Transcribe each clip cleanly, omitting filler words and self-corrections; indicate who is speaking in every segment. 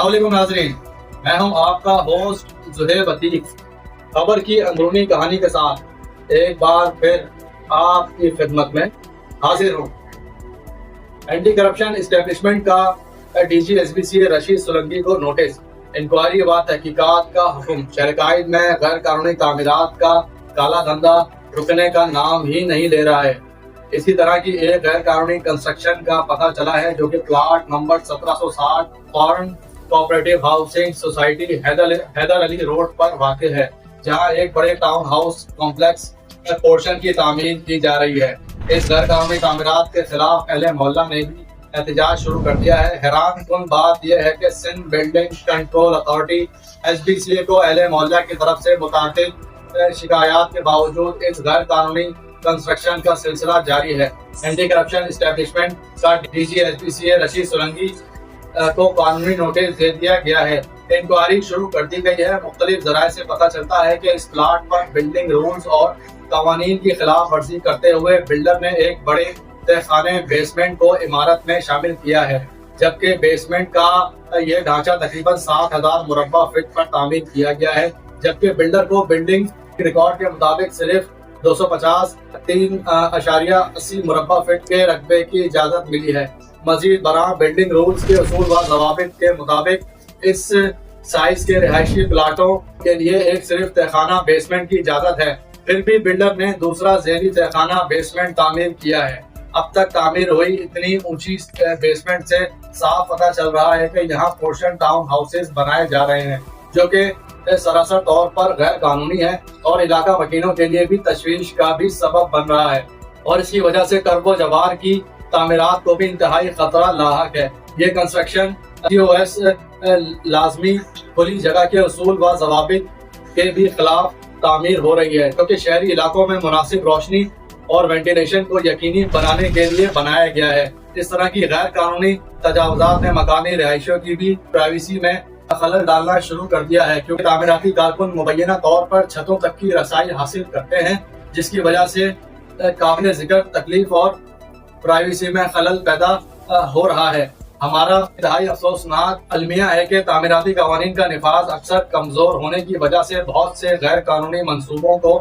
Speaker 1: अस्सलाम वालेकुम नाज़रीन, मैं हूं आपका होस्ट ज़ुहैब अतीक। खबर की अंदरूनी कहानी के साथ एक बार फिर आपकी खिदमत में हाजिर हूं। एंटी करप्शन इस्टेब्लिशमेंट का डीजी एसबीसी रशीद सोलंकी को नोटिस, इंक्वायरी व तहकीकात का हुक्म। शहरकाइद में गैर कानूनी तामीरात का काला धंधा रुकने का नाम ही नहीं ले रहा है। इसी तरह की एक गैर कानूनी कंस्ट्रक्शन का पता चला है जो कि plot number 1760 foreign cooperative housing society Haider Ali road पर वाक़ है, जहां एक बड़े टाउन हाउस कॉम्प्लेक्स पोर्शन की तामीर की जा रही है। इस गैर कानूनी तामीरात के खिलाफ अहले मोहल्ला ने भी एहतजाज शुरू कर दिया है। हैरान कुन बात यह है कि Sindh building control authority SBCA को अहले मोहल्ला की तरफ से मुताबिक शिकायत के बावजूद इस गैर कानूनी कंस्ट्रक्शन का सिलसिला जारी है। एंटी करप्शन इस्टेब्लिशमेंट का डीजी SBCA रशीद सोलंकी को कानूनी नोटिस दे दिया गया है। इंक्वायरी शुरू कर दी गई है। मुख्तलिफ जराये से पता चलता है कि इस प्लाट पर बिल्डिंग रूल्स और कवानीन की खिलाफ वर्जी करते हुए बिल्डर ने एक बड़े तहखाने बेसमेंट को इमारत में शामिल किया है, जबकि बेसमेंट का यह ढांचा तकरीबन 7000 मुरब्बा फीट पर तामीर किया गया है, जबकि बिल्डर को बिल्डिंग रिकॉर्ड के मुताबिक सिर्फ 250 3.80 मुरब्बा फीट के रकबे की इजाजत मिली है। मजीद बराह बिल्डिंग रूल्स के उसूल व ज़वाबित के मुताबिक इस साइज के रिहायशी प्लाटों के लिए एक सिर्फ तहखाना बेसमेंट की इजाजत है। फिर भी बिल्डर ने दूसरा ज़ेरी तहखाना बेसमेंट तामीर किया है। अब तक तामीर हुई इतनी ऊंची बेसमेंट से साफ पता चल रहा है कि यहाँ पोर्शन टाउन हाउसेस बनाए जा रहे हैं, जो कि सरासर तौर पर गैर कानूनी है और इलाका मकीनों के लिए भी तशवीश का भी सबब बन रहा है। और इसकी वजह से कर्बो जवार की तामीरात को भी इंतहाई खतरा लाहक है। ये कंस्ट्रक्शन COS लाजमी खुली जगह के उसूल व ज़वाबित के भी खिलाफ तामीर हो रही है, क्योंकि शहरी इलाकों में मुनासिब रोशनी और वेंटिलेशन को यकीनी बनाने के लिए बनाया गया है। इस तरह की गैर कानूनी तजावुज़ात ने मकानी रिहायशियों की भी प्राइवेसी में खलल डालना शुरू कर दिया है, क्योंकि तामीराती कारकुन मुबैना तौर पर छतों तक की रसाई हासिल करते हैं, जिसकी वजह से काबिल जिक्र तकलीफ और प्राइवेसी में खलल पैदा हो रहा है। हमारा इंतहाई अफसोसनाक अलमिया है कि तामीराती कवानीन का निफाज अक्सर कमजोर होने की वजह से बहुत से गैर कानूनी मंसूबों को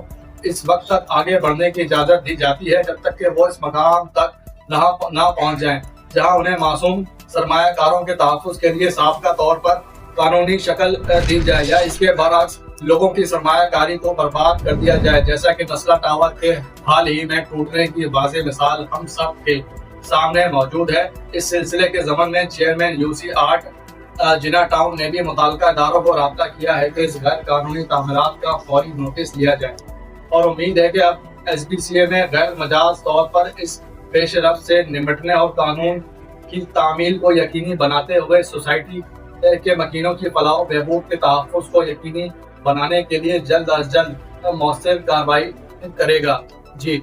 Speaker 1: इस वक्त तक आगे बढ़ने की इजाजत दी जाती है, जब तक कि वो इस मकाम तक ना पहुंच जाएं, जहां उन्हें मासूम सरमायाकारों के तहफ़्फ़ुज़ के लिए साबिक़ा तौर पर कानूनी शक्ल दी जाए, या इसके बरअक्स लोगों की सरमायाकारी को बर्बाद कर दिया जाए, जैसा कि मसला टावर के हाल ही में टूटने की वाज़ेह मिसाल हम सब के सामने मौजूद है। इस सिलसिले के ज़मन में चेयरमैन UC 8 जिना टाउन ने भी मुताल्लिका इदारों को राब्ता किया है कि इस गैर कानूनी तामीरात का फौरी नोटिस लिया जाए, और उम्मीद है कि अब SBCA में गैर मजाज तौर पर इस पेशरफ्त से निपटने और कानून की तामील को यकीनी बनाते हुए सोसाइटी के मकीनों की फलाह बहबूद के तहफ़्फ़ुज़ को यकीनी बनाने के लिए जल्द अज जल्द मौसर कार्रवाई करेगा। जी।